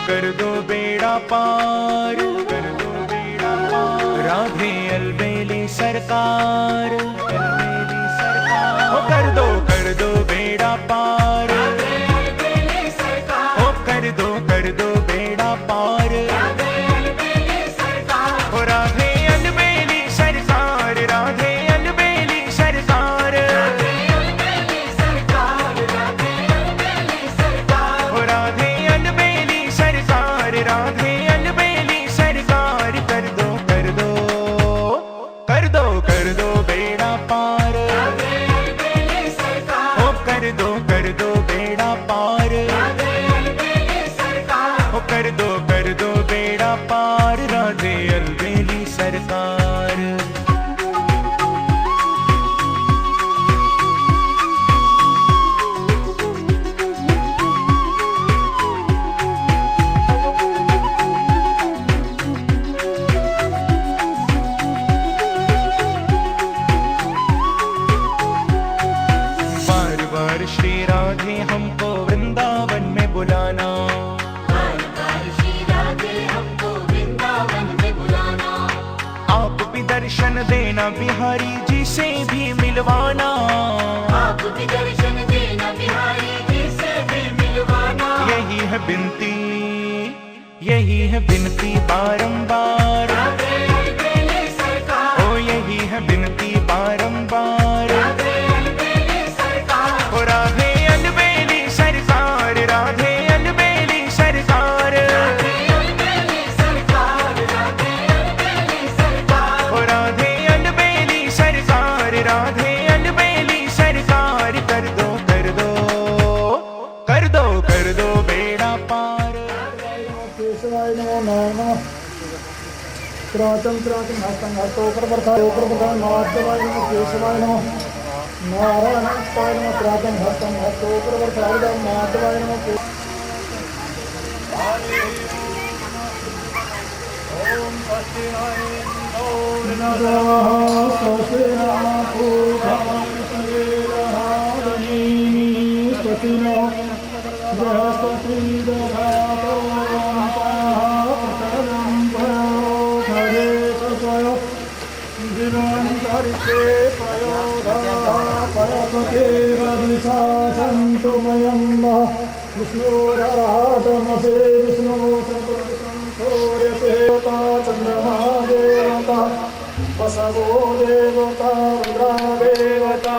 कर दो बेड़ा पार, कर दो बेड़ा पार। राधे अलबेली सरकार, अलबेली सरकार। ओ कर दो बेड़ा पार, राधे अलबेली सरकार। ओ कर दो बेड़ा पार, राधे अलबेली सरकार। ओ राधे अलबेली सरकार, राधे अलबेली सरकार, राधे अलबेली सरकार, राधे अलबेली सरकार। ओ राधे अलबेली सरकार, राधे अलबेली सरकार। कर दो बेड़ा पार, राधे अलबेली सरकार। ओ कर दो बेड़ा पार, राधे अलबेली सरकार। ओ कर दो बेड़ा पार, राधे अलबेली सरकार। बार बार श्री राधे हमको वृंदावन में बुलाना, बार बार श्री राधे हमको वृंदावन में बुलाना। आप भी दर्शन देना बिहारी जी से भी मिलवाना। आप भी दर्शन देना बिहारी जी से भी मिलवाना। यही है बिनती, यही है बिनती बारंबार, राधे अलबेली सरकार। ओ यही है बिनती बारंबार। राधे अलबेली सरकार। ओ राधे अलबेली सरकार, राधे अलबेली सरकार, राधे अलबेली सरकार, राधे अलबेली सरकार। ओ राधे अलबेली सरकार, राधे अलबेली सरकार। कर दो बेड़ा पार। केशवाय नमो नारायण त्राचम त्राचम हस्तम हस्तोपरवर्ताय माधवाय नमो केशवाय नमो नारायणाय नमो त्राचम हस्तम हस्तोपरवर्ताय माधवाय नमो। ओम स्वस्ति विष्णुराटमसे विष्णु चंद्रमा देवता बसवो देवता रुद्रा देवता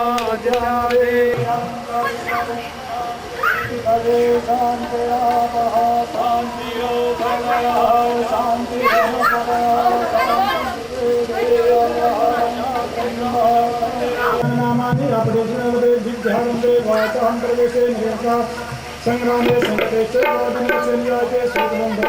संग्रामे संकटेश संग्रामे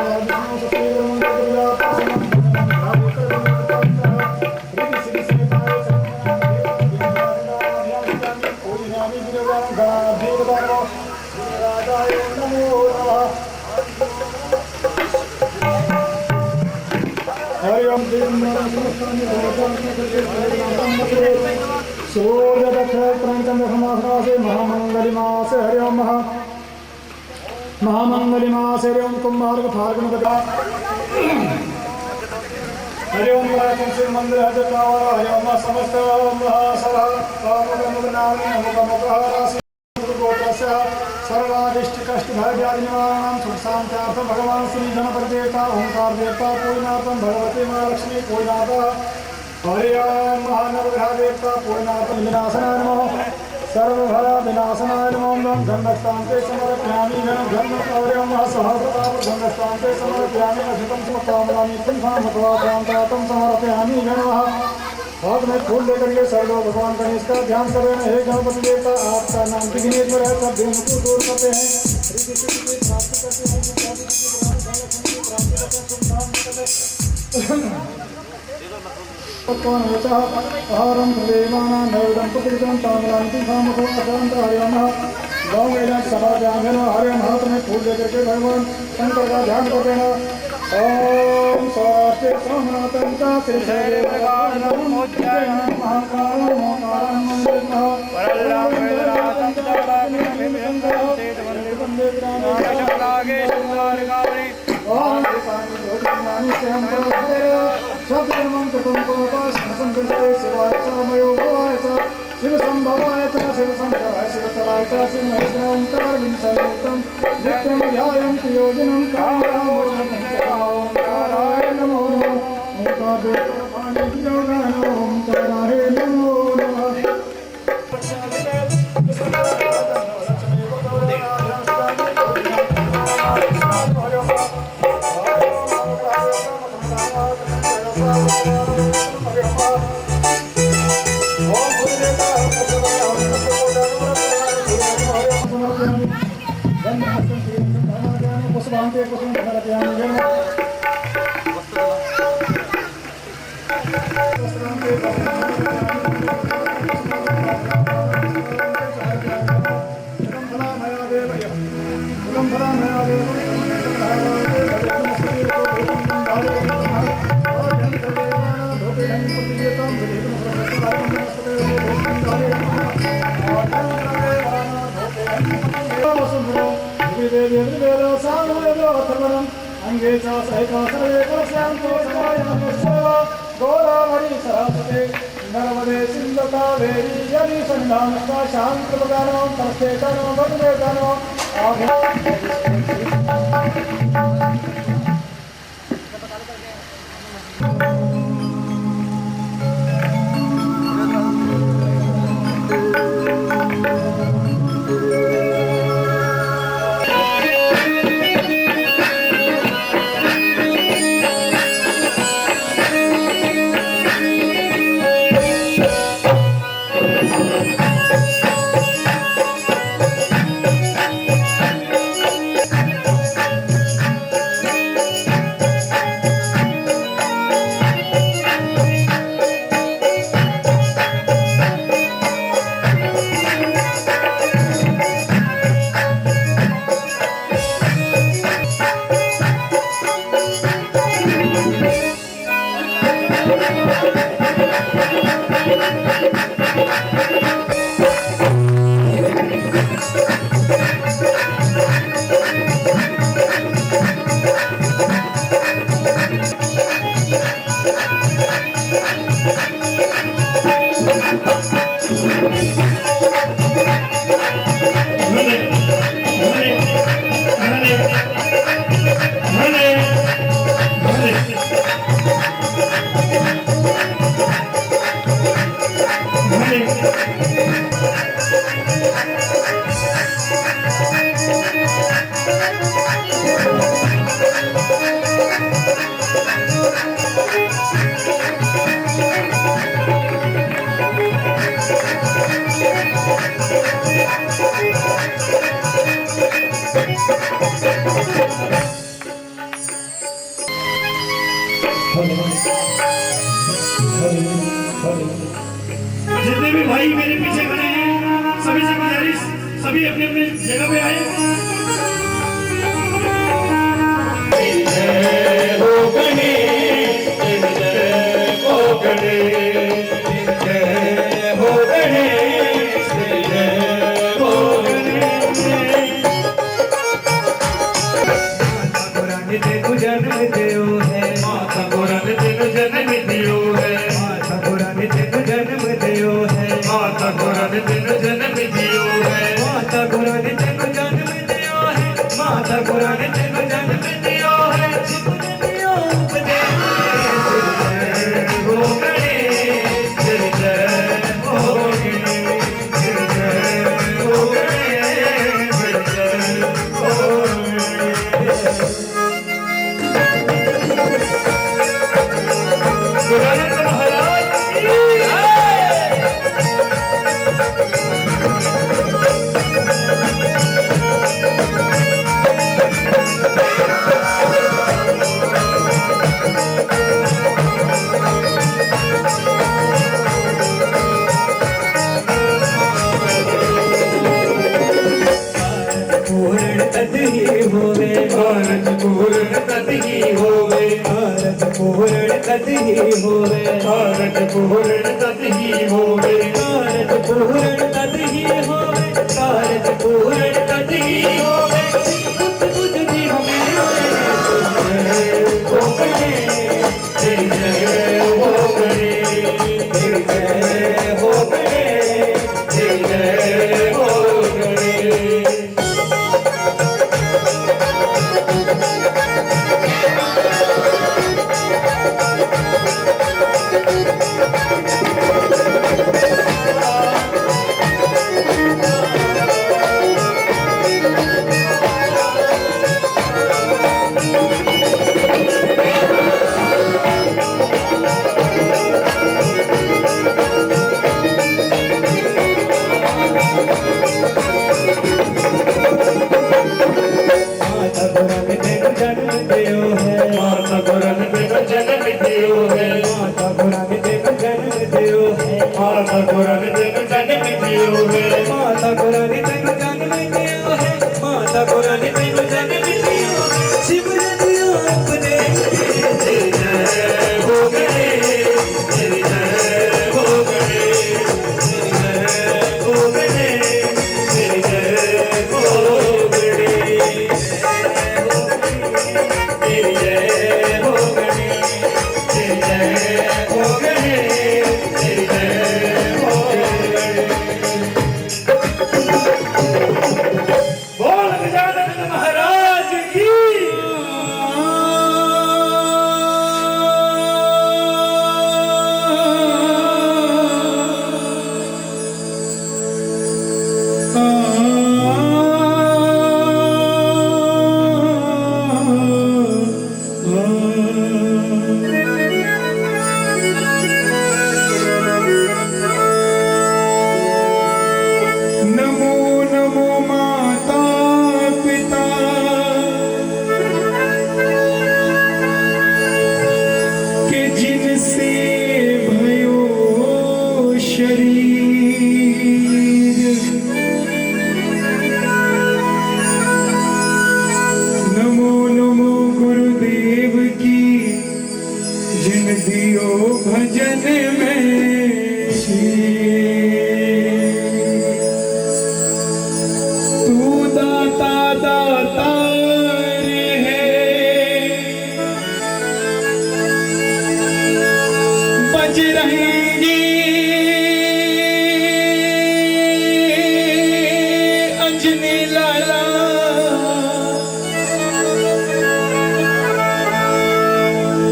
महामंगलिमास हरि ओम कुंभार फाल्गुन गदा हरि ओम शिव मंदिर हरि ओम समस्त सभा सर्वादिष्टकष्टभयादिनिवारणां सुखशान्त्यार्थं भगवान् श्री गणपतिदेवता ओंकार देवता पूजनार्थं भगवती महालक्ष्मी पूजनाथ हरि ओम महानवग्रह देवता पूजनार्थं विनाशनाय नमः सर्वभय विनाशनाय नमो गंधस्तान्ते समर्पयामि गंधम सहस्रताप गंधस्तान्ते समर्पयामि अशुतं समकामयामि पुंसामत्वां समर्पयामि गणः। हाथ में फूल लेकर के सर्व भगवान गणेश का ध्यान कर रहे हैं। हे गणपति देवता आपका नाम विघ्नेश्वर है, सब विघ्न को दूर करते हैं, ऋषि सिद्धि की प्राप्ति करते हैं, कौन होता आहारम देवाना नैवेदम पुत्रिकम तामलांति कामकोशांत हरियाणा गाँव में जाकर सभा ध्यान देना। हरियाणा हाथ में फूल लेकर के भगवान शंकर का ध्यान कर देना। ओम स्वास्ति सोमनाथं च श्रीशैलेशकारणं महाकालं मोकारं मंदिरं वरदां वरदां ओम दीपानि ज्योतिर्मानि स्याम परस्पर शब्दमं कृतं पापासं संकल्पे शिवाय च मयो भवाय च शिव संभवाय च शिव संभवाय शिवतराय च शिव महेश्वरं कर्मिंसमेतं नित्यं ध्यायन्ति योगिनं कामरामोदं नारायण नमो ओंकारेण योगानो ओंकाराय नमो नमः अंगे च सहिता सर्वे पश्यन्तो गोदावरी सरस्वती नर्मदे सिन्धु कावेरी यदि सन्धानस्ता शान्तिप्रदानो तस्ते तनो भगवे तनो जितने भी भाई मेरे पीछे खड़े हैं सभी सेक्रेटरी सभी अपने अपने जगह पे आए। जय हो गणेश जय हो गणेश जय हो गणेश जय हो गणेश जन्म दियो है माता पुराण तेनु जन्म दियो है माता पुराने तेनु जन्म दियो है माता पुराण तेनु जन्म दियो है माता पुराने तेनु जन्म दियो है माता पुराने तेनु जन्म दियो है दियो उपदेश जय हो गणेश जय हो गणेश जय हो गणेश जय हो गणेश पुराने महाराज पूर्ण तद ही होवे भारत पूर्ण तद ही होवे भारत पूर्ण तद ही होवे भारत पूर्ण तद ही होवे भारत पूर्ण तद ही होवे भारत पूर्ण तद ही होवे बुद्ध बुद्ध जी हमें दातार है, बजरंगी अंजनी लाला,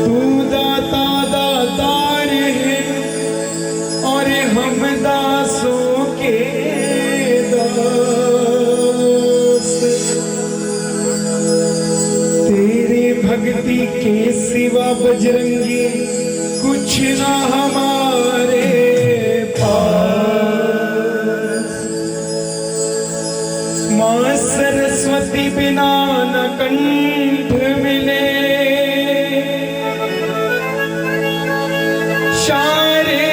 तू दाता दातार है और हम दासों के दास। तेरे भक्ति के सिवा बजरंगी कुछ ना हमारे पास। माँ सरस्वती बिना न कंठ मिले, शारदे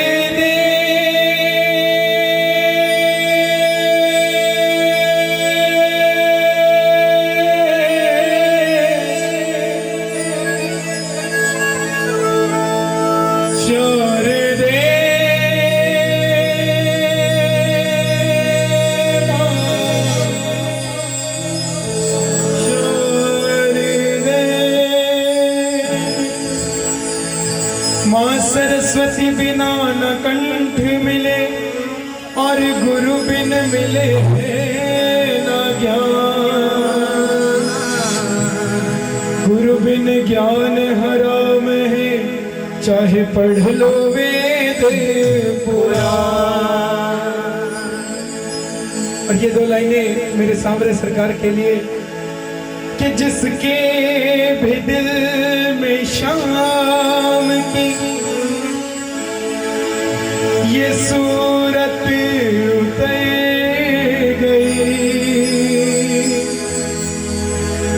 शारदे माँ सरस्वती बिना न कंठ मिले और गुरु बिन मिले न ज्ञान। गुरु बिन ज्ञान हराम है, चाहे पढ़ लो वेद पुराण। और ये 2 लाइनें मेरे सांवरे सरकार के लिए कि जिसके भी दिल में शाम की ये सूरत उतर गई,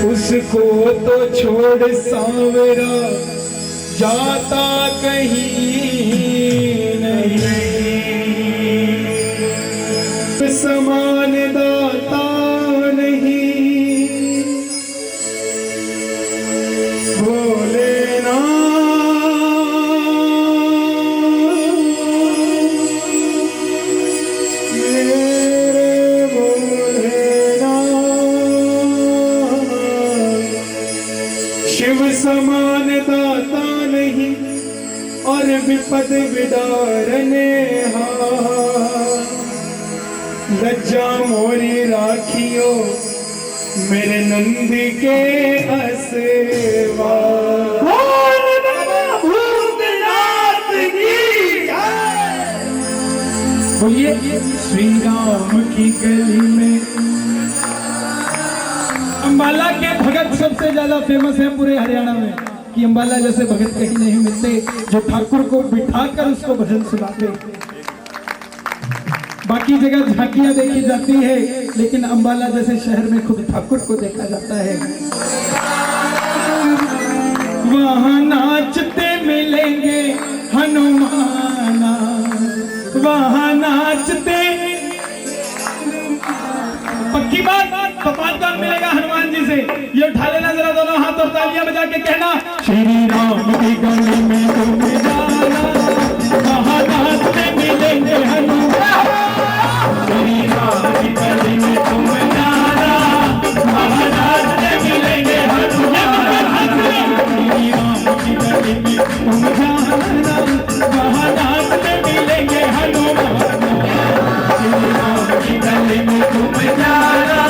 उसको तो छोड़ सांवरा जाता कहीं नहीं। समान दाता नहीं भोलेनाथ, मेरे भोलेनाथ। शिव समान दाता नहीं और विपद विदारने लज्जा मोरी राखियो मेरे नंदी के असवा। बोलिए श्री राम की गली में। अंबाला के भगत सबसे ज्यादा फेमस है पूरे हरियाणा में कि अंबाला जैसे भगत कहीं नहीं मिलते जो ठाकुर को बिठाकर उसको भजन सुनाते। बाकी जगह झांकियां देखी जाती है लेकिन अंबाला जैसे शहर में खुद ठाकुर को देखा जाता है। वहाँ नाचते मिलेंगे हनुमाना, वहाँ नाचते। पक्की बात तो 5 बार मिलेगा हनुमान जी से। ये उठा लेना जरा दोनों हाथ और तालियां बजा के कहना श्री राम की गली में तुम जाना, वहाँ नाचते मिलेंगे हनुमान। श्री राम की गली में तुम जाना, वहाँ नाचते मिलेंगे हनुमान। श्री राम की गली में तुम जाना, वहाँ नाचते मिलेंगे हनुमान। श्री राम की गली में तुम जाना,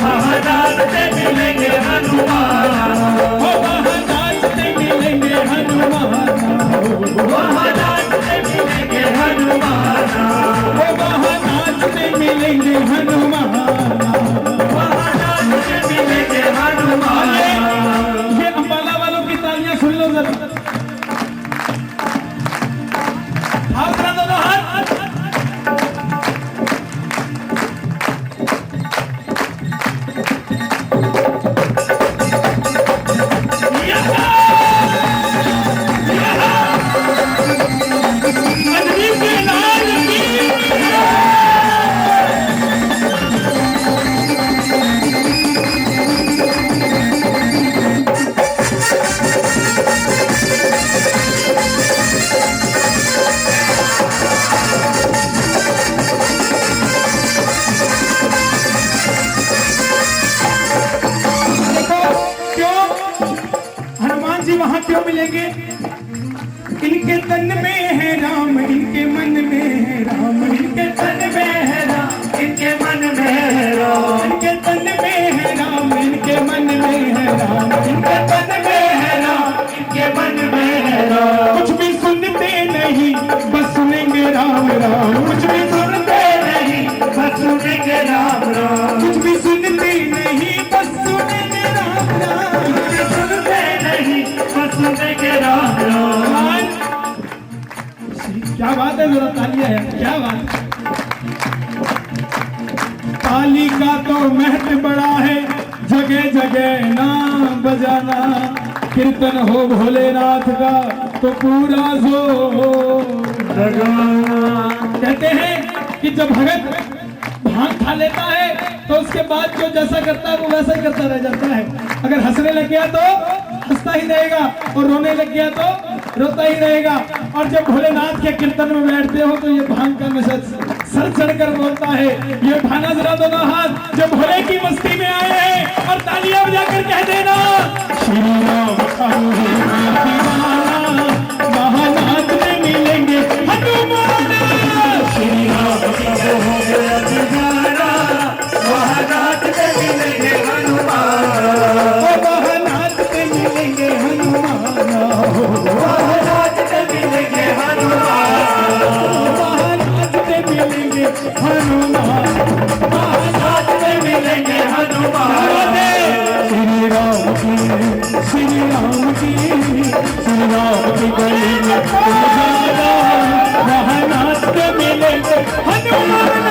वहाँ नाचते मिलेंगे हनुमान। वहाँ नाचते मिलेंगे हनुमान। क्यों मिलेंगे? इनके तन में है राम, इनके मन में है राम, इनके तन में है राम, इनके मन में है राम, इनके तन में है राम, इनके मन में है राम, इनके तन में है राम, इनके मन में है राम। कुछ भी सुनते नहीं बस सुनेंगे राम राम, कुछ भी सुनते नहीं बस सुनेंगे राम राम, कुछ भी सुनते नहीं बस सुनेंगे राम राम, सुनते नहीं बस सुनेंगे राम राम। क्या बात है, जरा तालियां है, क्या बात है। ताली का तो महत्व बड़ा है, जगह जगह नाम बजाना, कीर्तन हो भोलेनाथ का तो पूरा जोर लगाना। कहते हैं कि जब भगत भांग खा लेता है तो उसके बाद जो जैसा करता है वो वैसा ही करता रह जाता है। अगर हंसने लग गया तो हंसता ही रहेगा और रोने लग गया तो रोता ही रहेगा। और जब भोलेनाथ के कीर्तन में बैठते हो तो ये भांग का नशा सर चढ़कर बोलता है। ये उठाना जरा दोनों हाथ जो भोले की मस्ती में आए हैं और तालियां बजाकर कह देना श्री राम महानाथ में मिलेंगे हनुमान। श्री राम हो गया दीवाना, महानाथ में मिलेंगे हनुमान, महानाथ में मिलेंगे हनुमान, महानाथ में मिलेंगे हनुमान, महानाथ में मिलेंगे हनुमान, महानाथ में मिलेंगे हनुमान। श्री राम की श्री राम की श्री राम की गली में महानाथ में मिलेंगे हनुमान।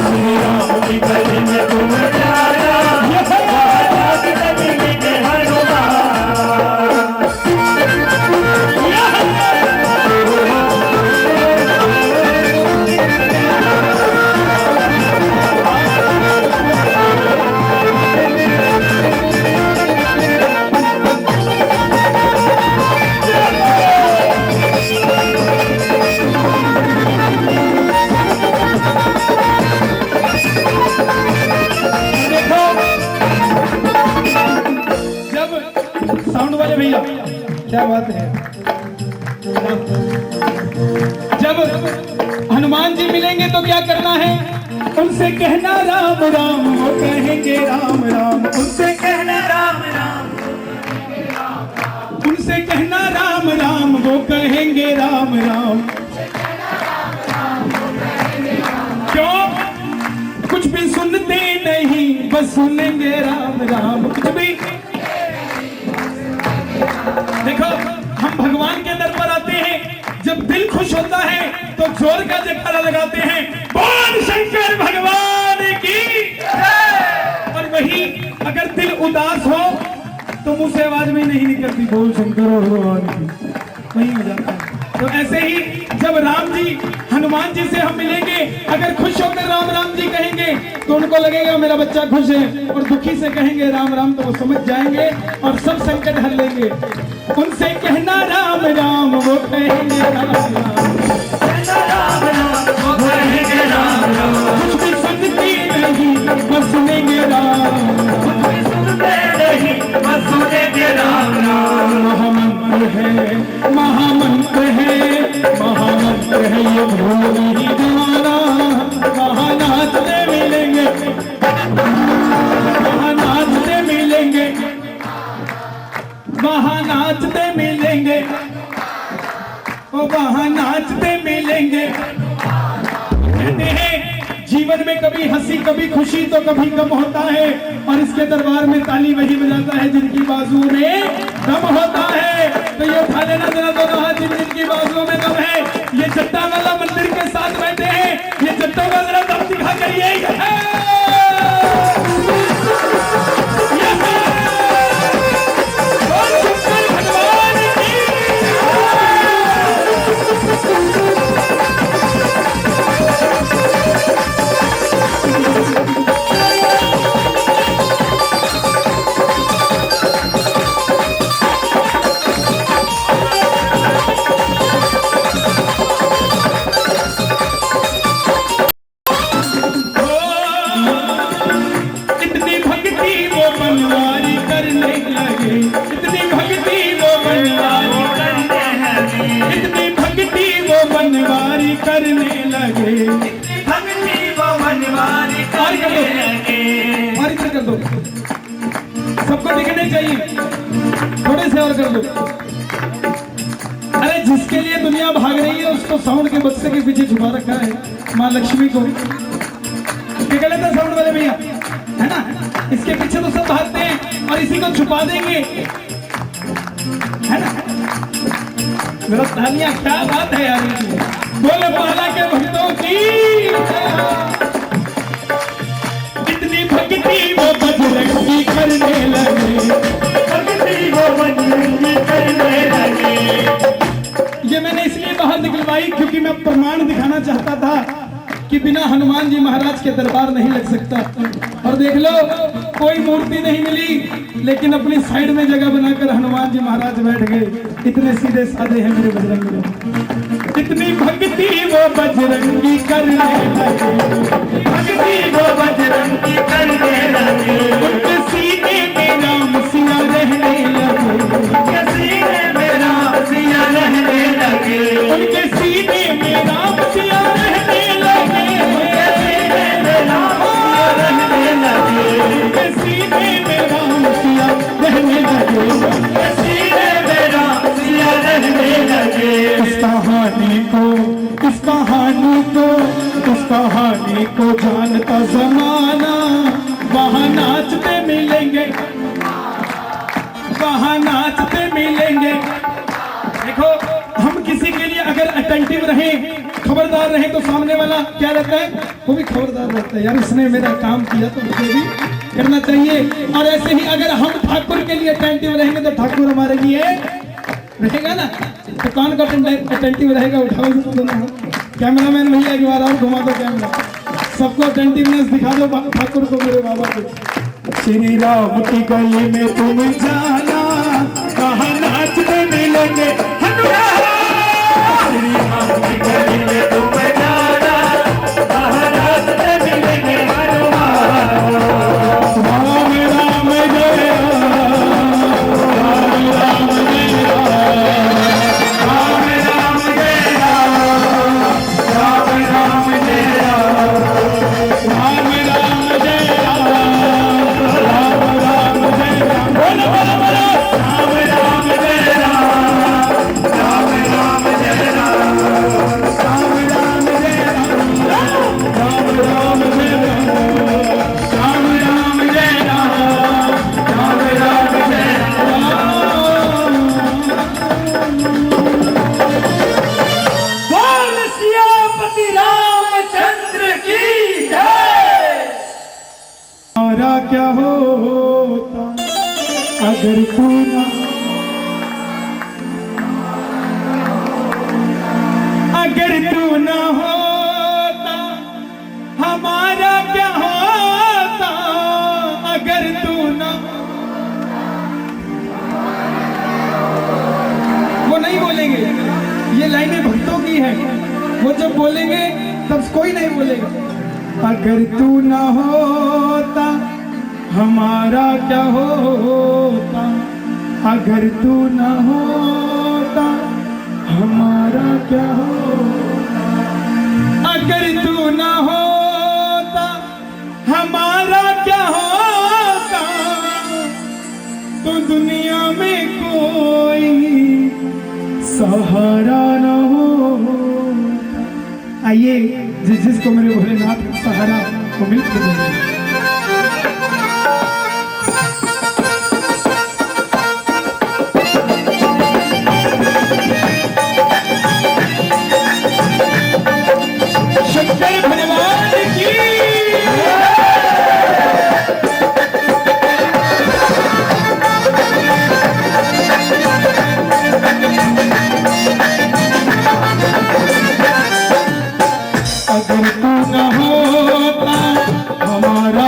श्री राम की गली में तुम जाना, महानाथ में मिलेंगे हनुमान। साउंड वाले भैया क्या बात है। जब हनुमान जी मिलेंगे तो क्या करना है? उनसे कहना राम राम, वो कहेंगे राम राम, उनसे कहना राम राम, उनसे कहना राम राम, वो कहेंगे राम राम। क्यों? कुछ भी सुनते नहीं बस सुनेंगे राम राम, कुछ भी। देखो हम भगवान के दर पर आते हैं, जब दिल खुश होता है तो जोर का जयकारा लगाते हैं, बोल शंकर भगवान की जय। और वही अगर दिल उदास हो तो मुंह से आवाज में नहीं निकलती, बोल शंकर भगवान की, वही हो जाता है। तो ऐसे ही जब राम जी हनुमान जी से हम मिलेंगे, अगर खुश होकर राम राम जी कहेंगे तो उनको लगेगा मेरा बच्चा खुश है, और दुखी से कहेंगे राम राम तो वो समझ जाएंगे और सब संकट हर लेंगे। उनसे कहना राम राम, वो कहेंगे राम राम, कहना राम राम, वो कहेंगे राम राम। कुछ भी सुनती नहीं बस सुनेंगे राम, कुछ भी सुनते नहीं बस सुनेंगे राम राम। महामंत्र है, महामंत्र है, महामंत्र है ये भूल नहीं जाना। महानाथ से मिलेंगे, महानाथ से मिलेंगे, महानाथ से मिलेंगे, ओ महानाथ से मिलेंगे। कहते हैं जीवन में कभी हंसी कभी खुशी तो कभी गम होता है, और इसके दरबार में ताली वही बजाता है जिनकी बाजुओं में दम होता है। तो ये उठा लेना जरा दोनों हाथ जिनकी बाजुओं में दम है। ये जट्टा वाला मंदिर के साथ बैठे हैं, ये जट्टों का जरा दम दिखा करिए। दो और इधर कर दो, सबको दिखने चाहिए, थोड़े से और कर दो। अरे जिसके लिए दुनिया भाग रही है उसको साउंड के बक्से के पीछे छुपा रखा है माँ लक्ष्मी को। क्या गलत है साउंड वाले भैया, है ना? इसके पीछे तो सब भागते हैं और इसी को छुपा देंगे, है ना? मेरा तालियां, क्या बात है यार। बोले बाला के भक्तों की इतनी भक्ति वो बजरंगी करने लगे, भक्ति वो बजरंगी करने लगे। ये मैंने इसलिए बाहर निकलवाई क्योंकि मैं प्रमाण दिखाना चाहता था कि बिना हनुमान जी महाराज के दरबार नहीं लग सकता। और देख लो, कोई मूर्ति नहीं मिली लेकिन अपनी साइड में जगह बनाकर हनुमान जी महाराज बैठ गए। इतने सीधे साधे हैं मेरे बजरंगी लोग। इतनी भक्ति वो बजरंगी करने लगे, भक्ति वो बजरंगी करने लगे। उनके सीने में राम सिया रहने लगे, उनके सीने में राम सिया रहने लगे, उनके सीने में राम सिया रहने लगे, उनके सीने में राम सिया रहने लगे, उनके सीने में राम सिया रहने लगे, उनके सीने में राम सिया रहने लगे। इस कहानी को, इस कहानी को, इस कहानी को जानता जमाना वहाँ नाचते मिलेंगे, वहाँ नाचते मिलेंगे। देखो, हम किसी के लिए अगर अटेंटिव रहे, खबरदार रहे, तो सामने वाला क्या रहता है, वो भी खबरदार रहता है। यार इसने मेरा काम किया तो मुझे भी करना चाहिए। और ऐसे ही अगर हम ठाकुर के लिए अटेंटिव रहेंगे तो ठाकुर हमारे लिए रहेगा ना। तो कौन का अटेंटिव रहेगा? उठाओ दोनों कैमरा मैन भैया, एक बार और घुमा दो कैमरा, सबको अटेंटिवनेस दिखा दो ठाकुर को, मेरे बाबा को। श्री राम की गली में तुम जाना, कहाँ नाचते मिलेंगे हनुमान। श्री राम की गली में तुम जाना, कहाँ नाचते मिलेंगे हनुमान। राम राम जय राम, राम राम जय राम, राम राम जय राम, राम राम जय राम, राम राम जय राम, राम राम जय राम। बोलो बोलो बोलो, राम राम जय राम, राम राम जय राम, राम राम जय राम, राम राम जय राम, राम राम जय राम, राम राम जय राम। बोल सियापति रामचंद्र की जय। हमारा क्या होता अगर तू ना, अगर तू ना होता, हमारा क्या होता अगर तू ना। वो नहीं बोलेंगे, ये लाइनें भक्तों की है, वो जब बोलेंगे तब कोई नहीं बोलेगा। अगर तू ना होता हमारा क्या होता, अगर तू ना होता हमारा क्या होता, अगर तू ना होता हमारा क्या होता, तो दुनिया में कोई सहारा न होता। आइए जिसको मेरे भोलेनाथ का सहारा वो मिल कर शंकर भगवान की। अगर तू न होता हमारा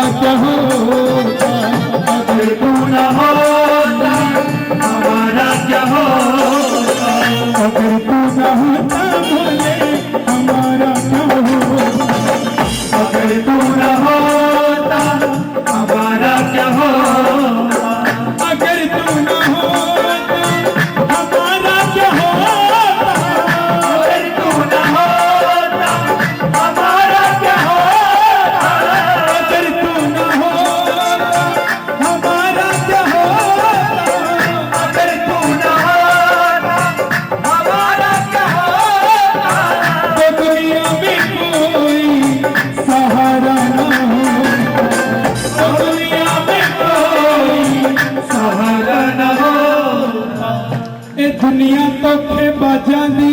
दुनिया तोखे बाजां दी,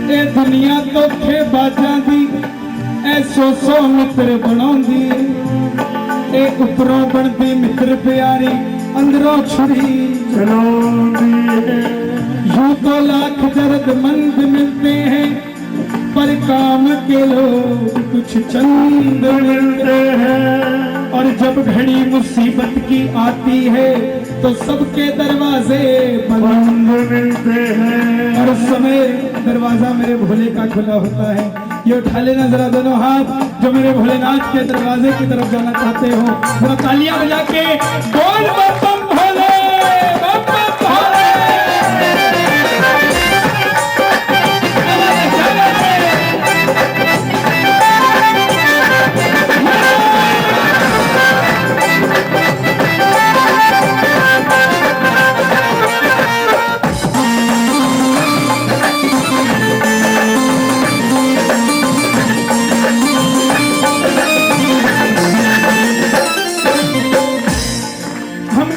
ए दुनिया तोखे बाजां दी, ए सौ मित्र बनाउंदी, ए उपरों बनदी मित्र प्यारी, अंदरों छुरी चलाउंदी है। यूं तो लाख जरूरतमंद मिलते हैं, पर काम के लोग कुछ चंद मिलते हैं। और जब घड़ी मुसीबत की आती है तो सबके दरवाजे बंद मिलते हैं। और उस समय दरवाजा मेरे भोले का खुला होता है। ये उठा लेना जरा दोनों हाथ जो मेरे भोलेनाथ के दरवाजे की तरफ जाना चाहते हो, जरा तालियां बजा के बोल बम बम भोले, बम बम भोले।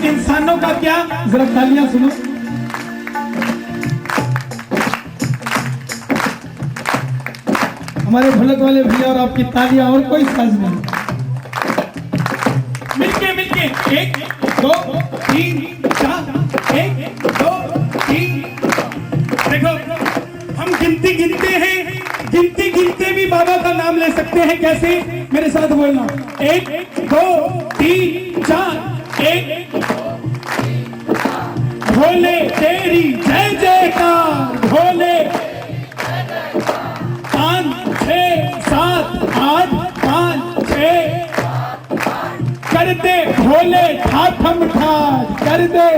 इंसानों का क्या, जरा तालियां सुनो। हमारे ढोलक वाले भैया और आपकी तालियां और कोई साज नहीं। मिलके मिलके 1 2 3 4 1 2 3। देखो हम गिनती गिनते हैं, गिनती गिनते भी बाबा का नाम ले सकते हैं। कैसे, मेरे साथ बोलना। 1 2 3 4 1। भोले तेरी जय जयकार, भोले 5 6 7 8 5 6 कर दे भोले ठाठम ठाठ कर दे।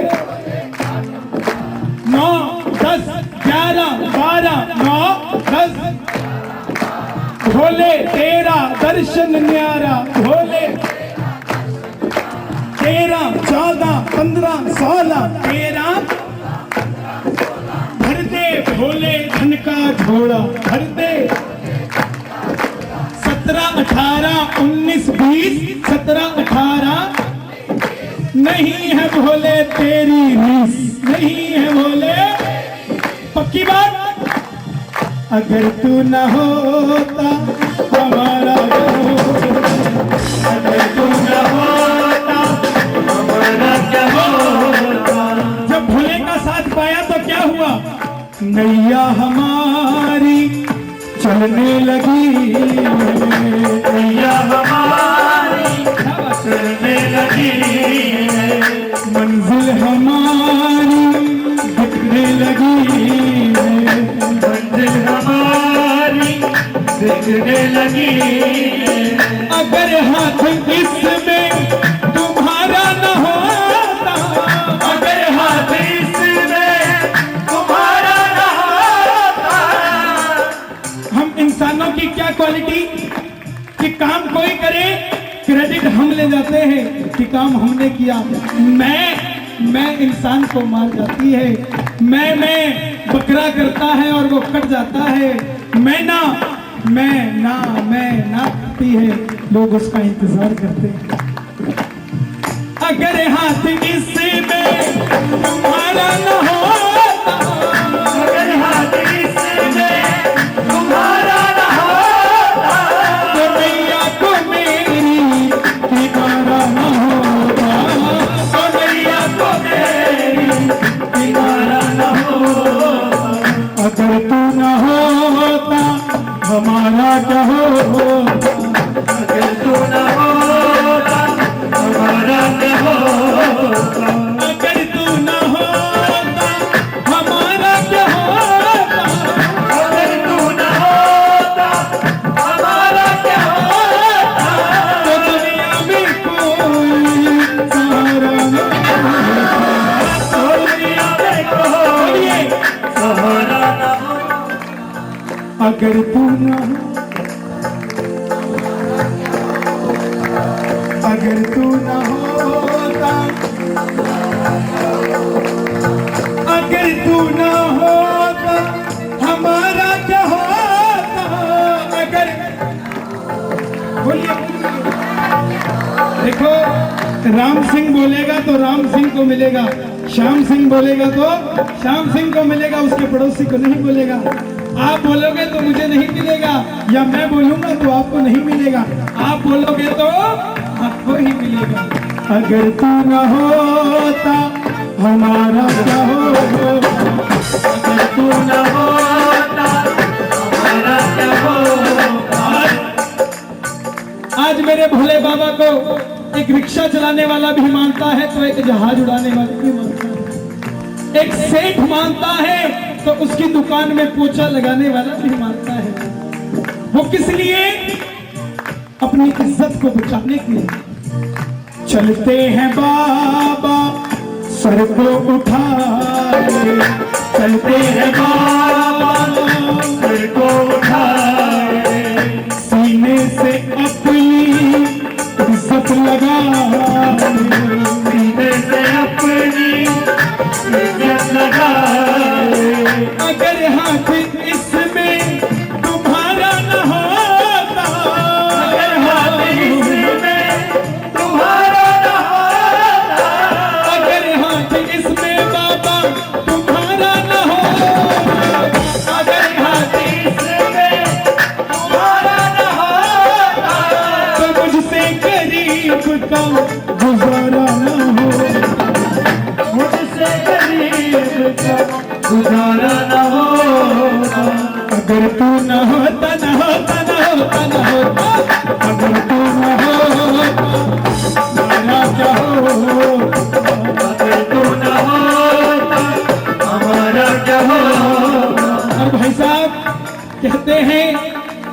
9 10 11 12 9 10। भोले तेरा दर्शन न्यारा, भोले 13 14 15 16 13। भर दे भोले धन का झोला, भर दे। 17 18 19 20 17 18। नहीं है भोले तेरी रीस, नहीं है भोले। पक्की बात, अगर तू न होता हमारा, अगर तू न होता हमारा क्या होता। जब भोले का साथ पाया तो क्या हुआ, नैया हमारी चलने लगी, नैया हमारी चलने लगी। मंजिल हमारी दिखने लगी, मंजिल हमारी दिखने लगी। अगर हाथ इसमें तुम्हारा न होता, अगर हाथ इसमें तुम्हारा न होता। हम इंसानों की क्या क्वालिटी कि काम कोई करे क्रेडिट हम ले जाते हैं कि काम हमने किया। मैं इंसान को मार जाती है, मैं बकरा करता है और वो कट जाता है। मैं ना करती है, लोग उसका इंतजार करते हैं। अगर हाथ इसमें तुम्हारा न होता, अगर हाथ इसमें तुम्हारा न होता, तो मैया को मेरी ठिकाना न होता, तो मैया को मेरी ठिकाना न होता। अगर तू न होता हमारा क्या होता, अगर तू न होता हमारा क्या होता। अगर तू न होता हमारा क्या होता, अगर तू न होता हमारा क्या होता। तो दुनिया में कोई सहारा न होता, तो दुनिया में कोई सहारा न होता। अगर तू न, अगर तू न होता, अगर तू न होता हमारा क्या होता। अगर बोलिए, देखो राम सिंह बोलेगा तो राम सिंह को मिलेगा, श्याम सिंह बोलेगा तो श्याम सिंह को मिलेगा, उसके पड़ोसी को नहीं बोलेगा। आप बोलोगे तो मुझे नहीं मिलेगा, या मैं बोलूंगा तो आपको नहीं मिलेगा। आप बोलोगे तो आपको ही मिलेगा। अगर तू न होता हमारा क्या होता, अगर तू न होता हमारा क्या होता। आज मेरे भोले बाबा को एक रिक्शा चलाने वाला भी मानता है तो एक जहाज उड़ाने वाला भी मानता है, एक सेठ मानता है तो उसकी दुकान में पोछा लगाने वाला भी मानता है। वो किस लिए? अपनी इज्जत को बचाने के लिए। चलते हैं बाबा सर को उठाए, चलते हैं बाबा सर को उठाए, सीने से अपनी इज्जत लगा, सीने से अपनी इज्जत लगा। अगर हाथ इसमें तुम्हारा न होता, अगर हाथ इसमें तुम्हारा न होता, अगर हाथ इसमें बाबा तुम्हारा न होता, अगर हाथ इसमें तुम्हारा न होता, तो मुझसे गरीब का गुजारा न हो, मुझसे गरीब का गुजारा न होता। अगर तू न होता न होता न होता न होता, अगर तू न होता हमारा क्या होता, अगर तू न होता हमारा क्या होता। और भाई साहब कहते हैं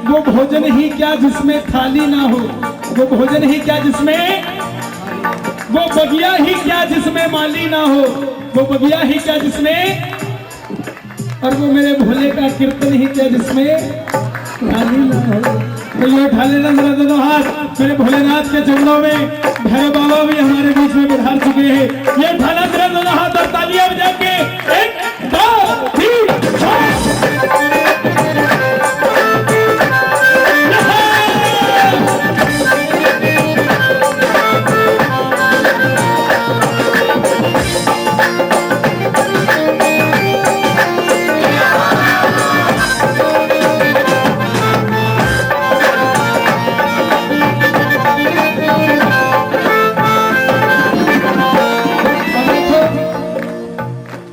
वो भोजन ही क्या जिसमें थाली ना हो, वो भोजन ही क्या जिसमें, वो बगिया ही क्या जिसमें माली ना हो, वो बगिया ही क्या जिसमें, और वो मेरे भोले का कीर्तन ही क्या जिसमें माली ना हो। तो ये उठा लेना जरा दोनों हाथ मेरे भोलेनाथ के चरणों में। भैरव बाबा भी हमारे बीच में बिठार चुके हैं। ये उठाना जरा दोनों हाथ और तालियां बजा के 1 2 3 4।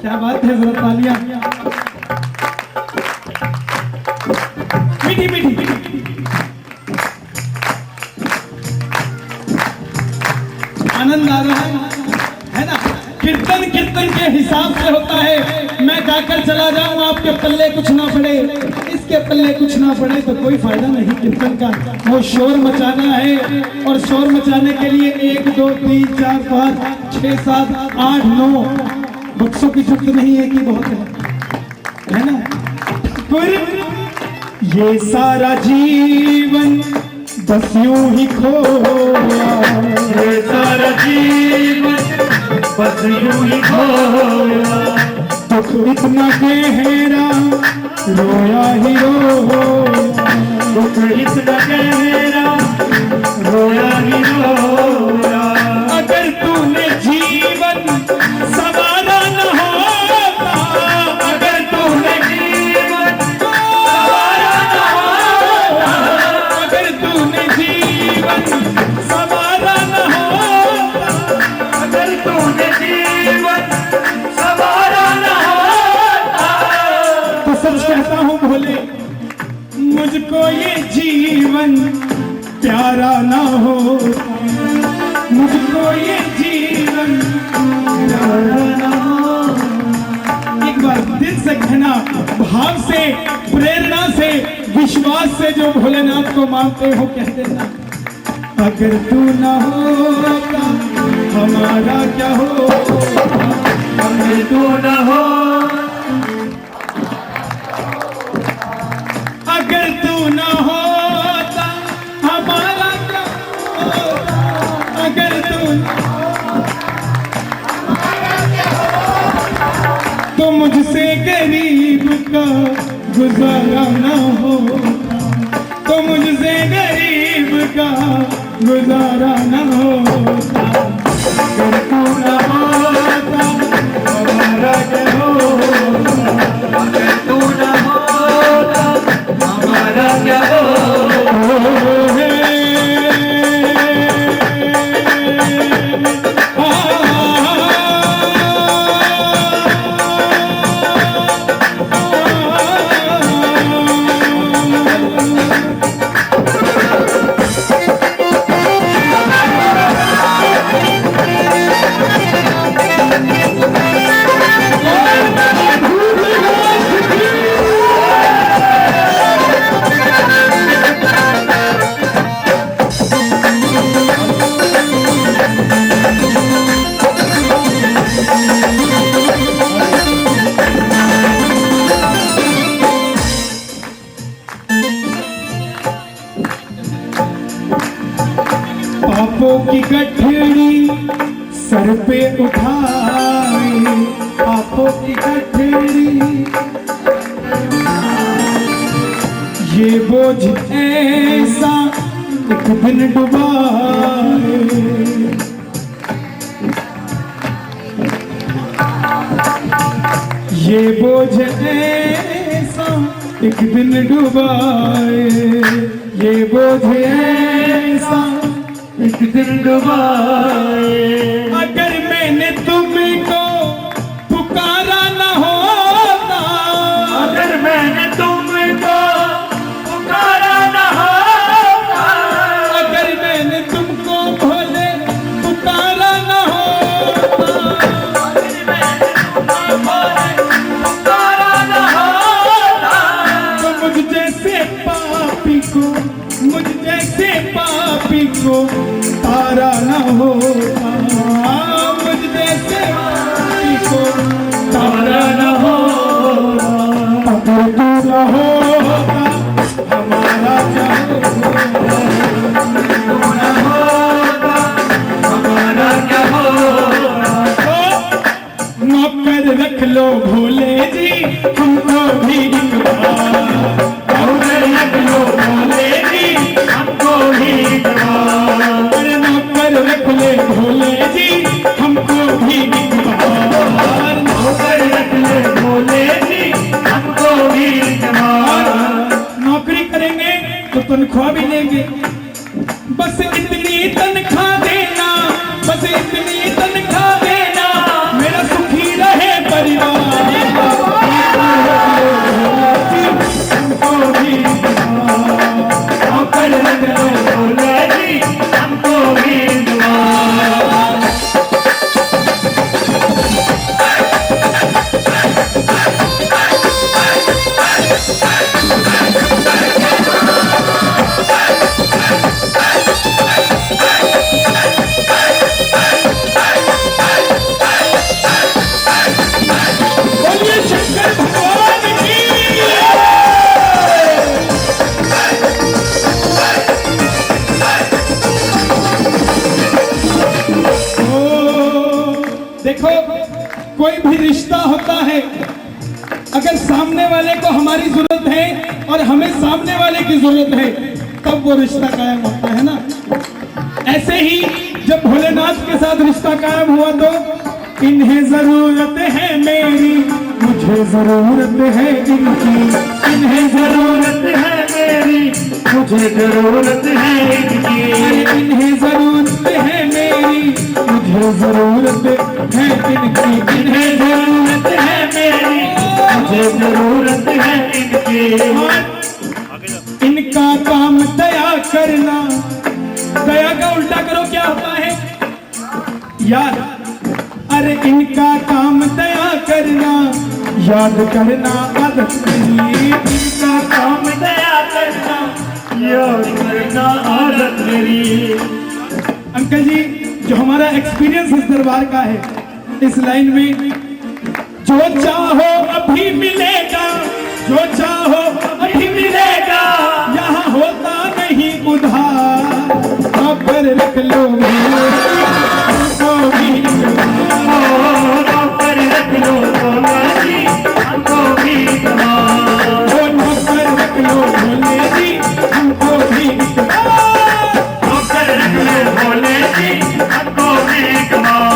क्या बात है, जरा तालियां मीठी मीठी। आनंद आ रहा है ना? कीर्तन कीर्तन के हिसाब से होता है। मैं गाकर चला जाऊं आपके पल्ले कुछ ना पड़े, इसके पल्ले कुछ ना पड़े तो कोई फायदा नहीं कीर्तन का। वो शोर मचाना है, और शोर मचाने के लिए 1 2 3 4 5 6 7 8 9 बक्सों की जरूरत नहीं है कि बहुत है ना। फिर ये सारा जीवन बस यूं ही खोया, ये सारा जीवन बस यूं ही खोया, दुख इतना गहरा रोया ही रोया, दुख इतना गहरा रोया ही रोया। अगर तूने जीवन सवारा न होता, अगर तूने जीवन सवारा न होता, अगर तूने जीवन सवारा न होता, अगर तूने जीवन सवारा न होता, तो सच कहता हूँ भोले मुझको ये जीवन प्यारा ना होता, मुझको ये जीवन प्यारा ना होता। एक बार दिल से कहना, भाव से, प्रेरणा से, विश्वास से जो भोलेनाथ को मानते हो कह देना, अगर तू ना होता हमारा क्या होता, अगर तू ना हो, अगर तू ना होता हमारा क्या होता, अगर तू तो मुझसे गरीब का गुजारा ना होता, तो मुझसे गरीब का गुजारा ना होता। अगर तू न होता हमारा क्या होता, अगर तू न होता हमारा क्या पापों की गठरी सर पे उठाए, पापों की गठरी ये बोझ ऐसा एक दिन डुबाए, ये बोझ ऐसा एक दिन डुबाए, ये बोझ ऐसा एक दिन डुबाए। अगर मैंने तुमको पुकारा न होता, अगर मैंने तुमको पुकारा न होता, अगर मैंने तुमको भोले पुकारा न होता, अगर मैंने तुमको भोले पुकारा न होता, तो मुझ जैसे पापी को, मुझ जैसे पापी को तारा न होता, मुझ जैसे पापी को तारा न होता। अगर तू न होता हमारा क्या होता, तू न होता हमारा क्या होता। नौकर रख लो भोले जी हमको भी एक बार, नौकर रख लो भोले जी हमको भी एक बार, अरे नौकर रख ले भोले जी हमको भी एक बार, नौकर रख ले भोले जी हमको भी जवान। नौकरी करेंगे तो तनख्वाह भी लेंगे, बस इतनी तनख्वाह देना, बस इतनी तनख्वाह देना, मेरा सुखी रहे परिवार। हमको भी नौकर रख लो भोले जी हमको भी जवान। बोलिए शंकर भगवान की। देखो कोई भी रिश्ता होता है, अगर सामने वाले को हमारी जरूरत है और हमें सामने वाले की जरूरत है तब वो रिश्ता कायम होता है ना। ऐसे ही जब भोलेनाथ के साथ रिश्ता कायम हुआ तो इन्हें जरूरत है मेरी, मुझे जरूरत है इनकी, इन्हें जरूरत है मेरी, मुझे जरूरत है इनकी, इन्हें जरूरत है मेरी, मुझे जरूरत है इनकी, इन्हें जरूरत है मेरी, मुझे जरूरत है इनकी। इनका काम दया करना। दया का उल्टा करो क्या होता है याद, अरे इनका काम दया करना, याद करना आदत मेरी, इनका काम दया करना, याद करना आदत मेरी। अंकल जी जो हमारा एक्सपीरियंस इस दरबार का है, इस लाइन में जो चाहो अभी मिलेगा, जो चाहो अभी मिलेगा, यहाँ होता नहीं उधार, नौकर रख लो हमको भी, नौकर रख लो भोले जी हमको भी जवान। नौकर रख लो भोले जी हमको भी, नौकर रख लो भोले जी हमको भी जवान।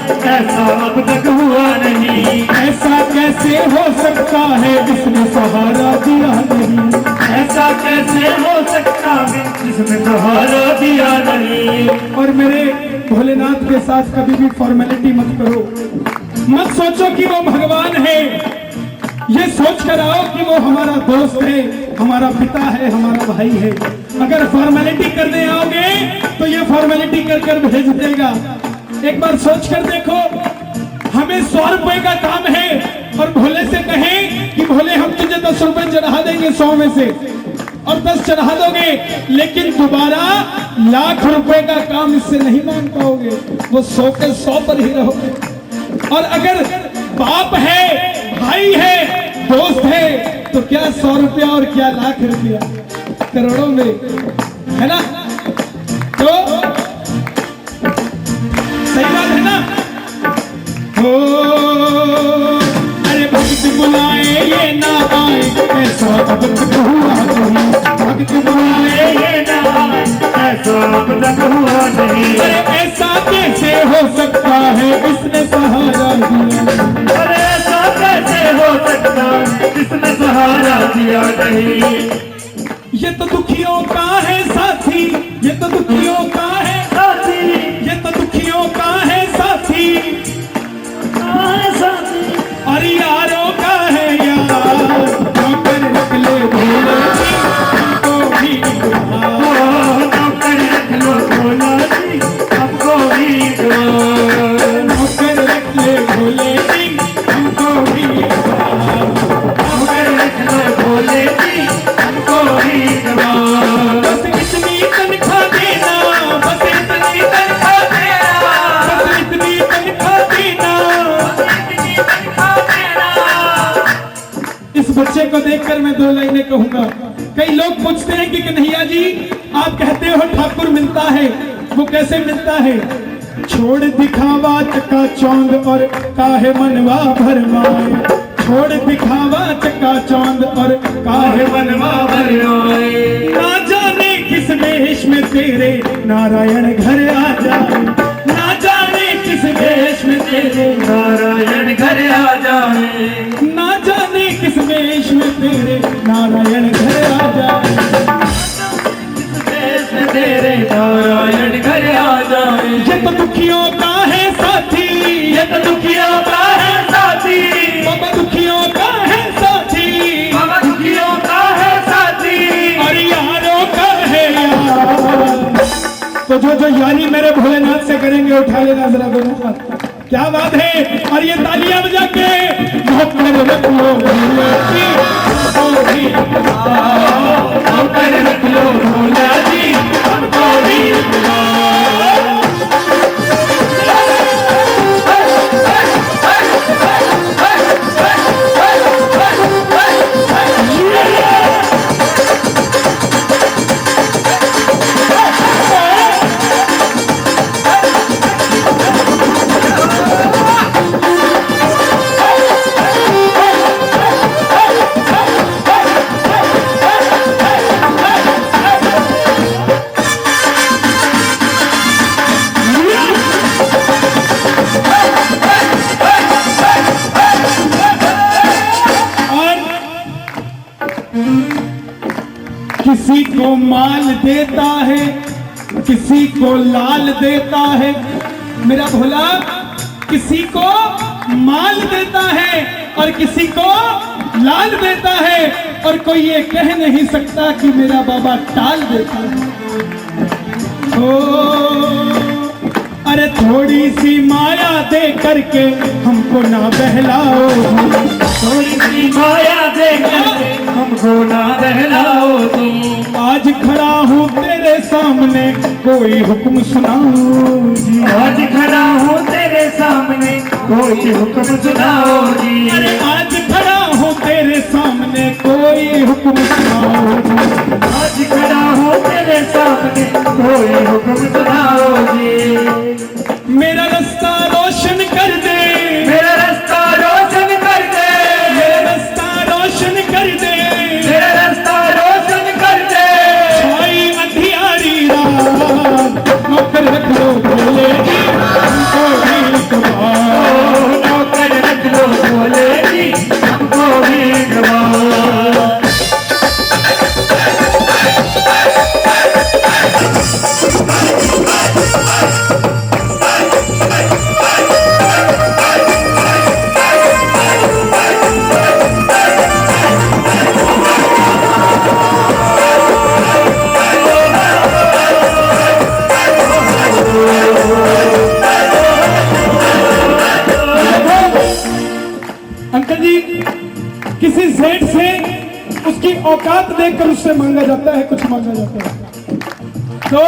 ऐसा अब तक हुआ नहीं। ऐसा कैसे हो सकता है जिसने सहारा दिया नहीं। ऐसा कैसे हो सकता है जिसने सहारा दिया नहीं। और मेरे भोलेनाथ के साथ कभी भी फॉर्मेलिटी मत करो, मत सोचो कि वो भगवान है, ये सोच कर आओ कि वो हमारा दोस्त है, हमारा पिता है, हमारा भाई है। अगर फॉर्मेलिटी करने आओगे तो ये फॉर्मेलिटी कर कर भेज देगा। एक बार सोच कर देखो, हमें 100 रुपए का काम है और भोले से कहें कि भोले हम तुझे 10 रुपए चढ़ा देंगे 100 में से, और 10 चढ़ा दोगे, लेकिन दोबारा लाख रुपए का काम इससे नहीं मान पाओगे, वो 100 के 100 पर ही रहोगे। और अगर बाप है, भाई है, दोस्त है, तो क्या 100 रुपया और क्या लाख रुपया, करोड़ों में, है ना? तो सही बात है ना? हो अरे भक्त बुलाए ये ना आए, ऐसा अब तक हुआ नहीं। भक्त बुलाए ये ना आए, ऐसा अब तक हुआ नहीं। अरे ऐसा कैसे हो सकता है इसने सहारा दिया। अरे ऐसा कैसे हो सकता जिसने सहारा दिया नहीं। ये तो दुखियों का है साथी, ये तो दुखियों का है साथी, ये तो दुखियों का है साथी, साथी और यारों का है यार। नौकर रख ले भोले जी, हमको भी दुआ। नौकर रख लो भोला जी, हमको भी दुआ। नौकर रख ले भोले जी, हमको भी दुआ। नौकर रख लो भोले जी, हमको भी दुआ। बस इतनी तनख्वाह देना, बस इतनी तनख्वाह देना, बस इतनी तनख्वाह देना। इस बच्चे को देखकर मैं 2 लाइनें कहूंगा। कई लोग पूछते हैं कि कन्हैया जी आप कहते हो ठाकुर मिलता है, वो कैसे मिलता है? छोड़ दिखावा चका चौंद और काहे मनवा भरमाए। छोड़ दिखावा चका चौंद और काहे मनवा भरमाए। ना जाने किस वेश में तेरे नारायण घर आ जाए, ना जाने किस वेश में तेरे नारायण घर आ जाए। ना जाने किस वेश में तेरे नारायण घर आ जाए। देश में तेरे नारायण घर आ जाए। ये तो दुखियों का है साथी, ये तो दुखियों का है साथी, बाबा दुखियों का है साथी, बाबा दुखियों का है साथी, और यारों का है यार। तो जो यारी मेरे भोलेनाथ से करेंगे उठा लेना जरा दोनों हाथ। क्या बात है? और ये तालियां बजा के नौकर रख लो भोले जी, हमको भी दुआ। नौकर रख लो भोला जी, हमको भी दुआ। किसी को माल देता है, किसी को लाल देता है। मेरा भोला किसी को माल देता है और किसी को लाल देता है, और कोई ये कह नहीं सकता कि मेरा बाबा टाल देता है। ओ अरे थोड़ी सी माया दे करके हमको ना बहलाओ, थोड़ी सी माया दे करके हमको ना बहलाओ तुम। आज खड़ा हूँ तेरे सामने कोई हुक्म सुनाओ जी। आज खड़ा हूँ तेरे सामने कोई हुक्म सुनाओ जी। अरे आज खड़ा हूँ तेरे सामने कोई हुक्म सुनाओ जी। आज खड़ा हूँ तेरे सामने कोई हुक्म सुनाओ जी। मेरा रास्ता रोशन कर दे, मेरा रास्ता रोशन कर दे, मेरा रास्ता रोशन कर दे, मेरा रास्ता रोशन कर दे। छाई अंधियारी रात नौकर रख लो भोले जी, हमको भी दुआ। सेठ से उसकी औकात देखकर उससे मांगा जाता है, कुछ मांगा जाता है। तो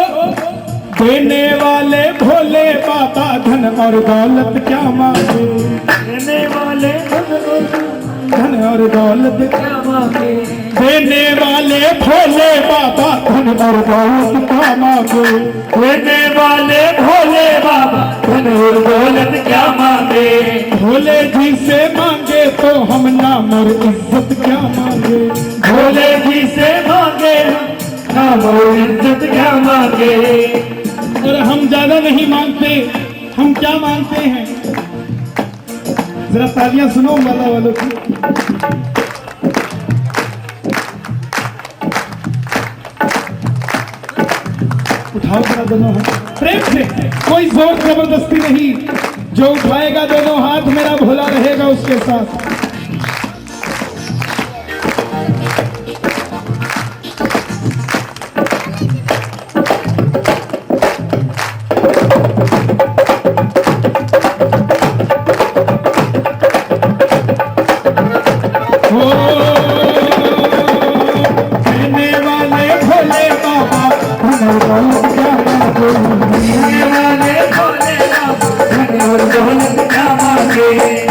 देने वाले भोले बाबा धन और दौलत क्या मांगे, देने वाले धन और दौलत क्या मांगे, देने वाले भोले बाबा धन और दौलत क्या मांगे, देने वाले भोले बाबा धन और दौलत क्या मांगे, भोले जी से मांगे तो हम नाम और इज्जत क्या मांगे, भोले जी से मांगे नाम और इज्जत क्या मांगे। और हम ज्यादा नहीं मांगते, हम क्या मांगते हैं? जरा तालियां सुनो माला वालों की। उठाओ जरा दोनों हाथ प्रेम से, कोई जोर जबरदस्ती नहीं, जो उठाएगा दोनों हाथ मेरा भोला रहेगा उसके साथ।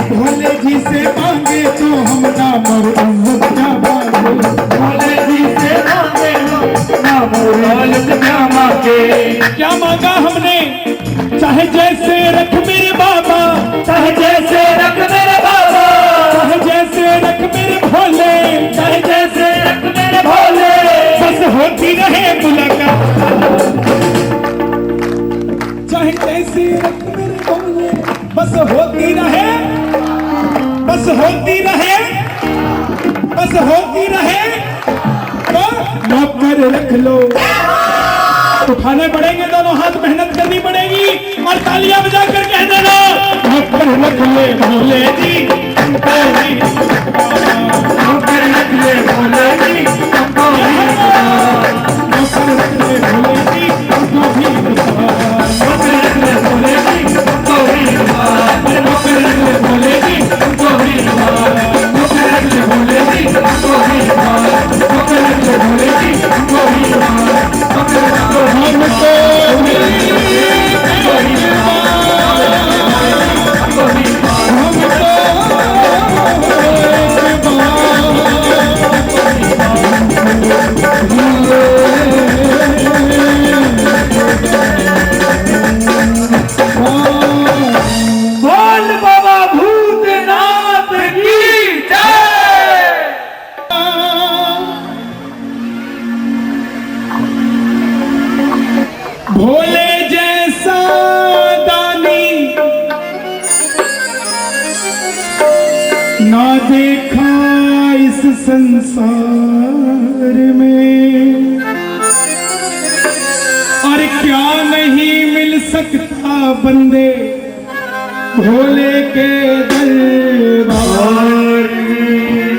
भोले जी से मांगे तो हम नाम और इज्जत क्या मांगे, भोले जी से मांगे नाम और दौलत क्या मांगे। क्या मांगा हमने? चाहे जैसे रख मेरे बाबा, चाहे जैसे रख मेरे बाबा, चाहे जैसे रख मेरे भोले, चाहे जैसे रख मेरे भोले, बस होती रहे मुलाकात, चाहे जैसे रख मेरे भोले, बस होती रहे, बस होती रहे, बस होती रहे। तो नौकर रख लो, उठाने पड़ेंगे दोनों हाथ, मेहनत करनी पड़ेगी और तालियां बजाकर कह देना नौकर रख ले भोले जी हमको भी, नौकर रख ले भोले जी हमको भी, नौकर रख ले भोले जी हमको भी, नौकर रख ले भोले जी हमको भी, नौकर रख ले भोले जी हमको भी, नौकर रख ले भोले जी हमको भी, नौकर रख ले भोले जी हमको भी, हमको बोल बाबा भूतनाथ की जय। भोले जैसा दानी ना देखा इस संसार में, और क्या नहीं मिल सकता बंदे भोले के दरबार में।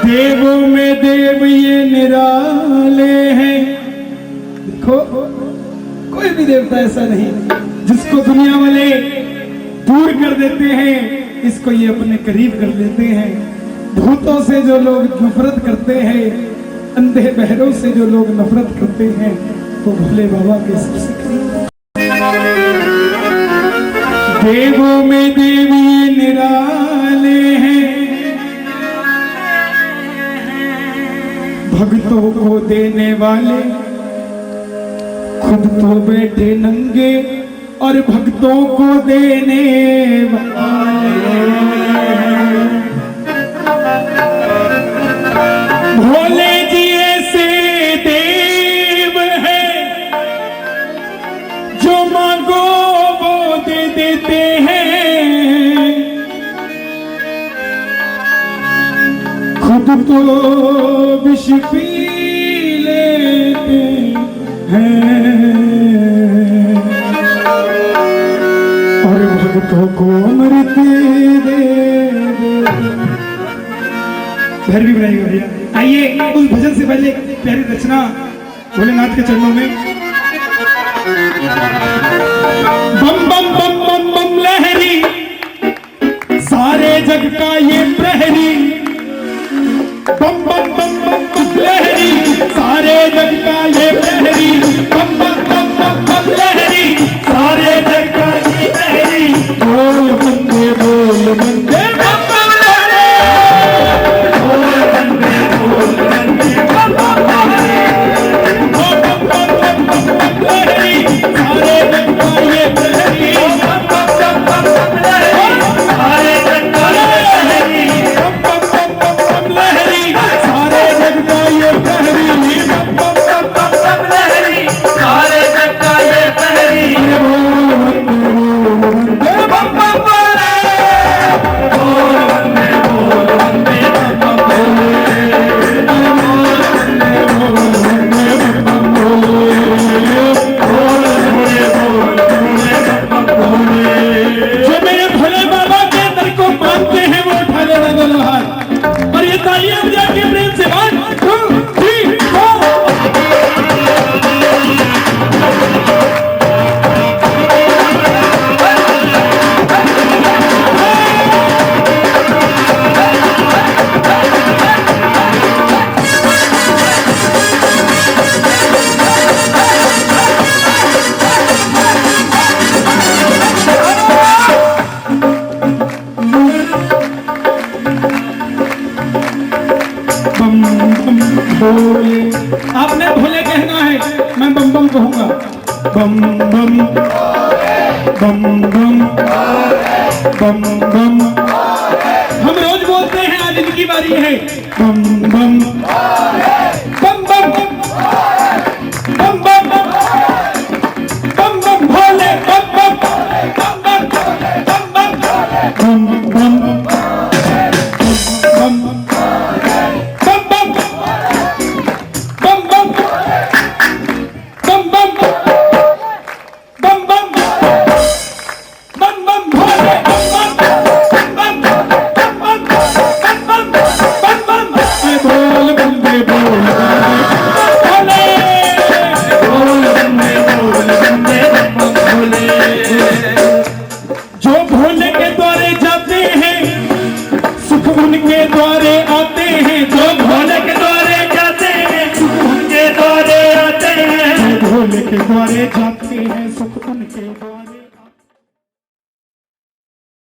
देवों में देव ये निराले हैं, देखो कोई भी देवता ऐसा नहीं जिसको दुनिया वाले दूर कर देते हैं, इसको ये अपने करीब कर लेते हैं। भूतों से जो लोग नफरत करते हैं, अंधे बहरों से जो लोग नफरत करते हैं, तो भोले बाबा के सबसे करीब। देवों में देव ये निराले हैं, भक्तों को देने वाले, खुद तो बैठे नंगे और भक्तों को देने वाले। भोले जी ऐसे देव हैं जो मांगो वो दे देते हैं, खुद तो विष पी लेते हैं और भक्तों को अमृत दे। भैरवी बनाइए भैया। आइए उस भजन से पहले प्यारी रचना भोलेनाथ के चरणों में। बम बम बम बम बम लहरी सारे जग जग का ये प्रहरी, बम बम बम बम बम लहरी, सारे जग का ये प्रहरी, बम बम बम बम बम लहरी, सारे जग का ये प्रहरी, बोल बंदे बम बम लहरी, बोल बंदे बम बम लहरी, बम बम बम बम लहरी, सारे जग का ये प्रहरी, बम बम बम बम लहरी, सारे जग का ये प्रहरी, बम बम बम बम लहरी, सारे जग का ये प्रहरी, बम बम बम लहरी, सारे जग का ये प्रहरी, बम बम बोल वंदे बम बम जो मेरे भोले बाबा के अंदर को मानते हैं वो उठा लेना दोनों हाथ और ये तालियां बजा के प्रेम से 1 2 3 बम बम भोले, आपने भोले कहना है, मैं बम बम कहूंगा, बम बम बम बम बम बम, हम रोज बोलते हैं, आज इनकी बारी है, बम बम बम बम बम बम बम बम भोले, बम बम बम बम बम बम बम बम बम जो भोले के द्वारे जाते हैं सुख उनके द्वारे आते हैं, जो भोले के द्वारे जाते हैं सुख उनके द्वारे आते हैं, जो भोले के द्वारे जाते हैं सुख उनके द्वारे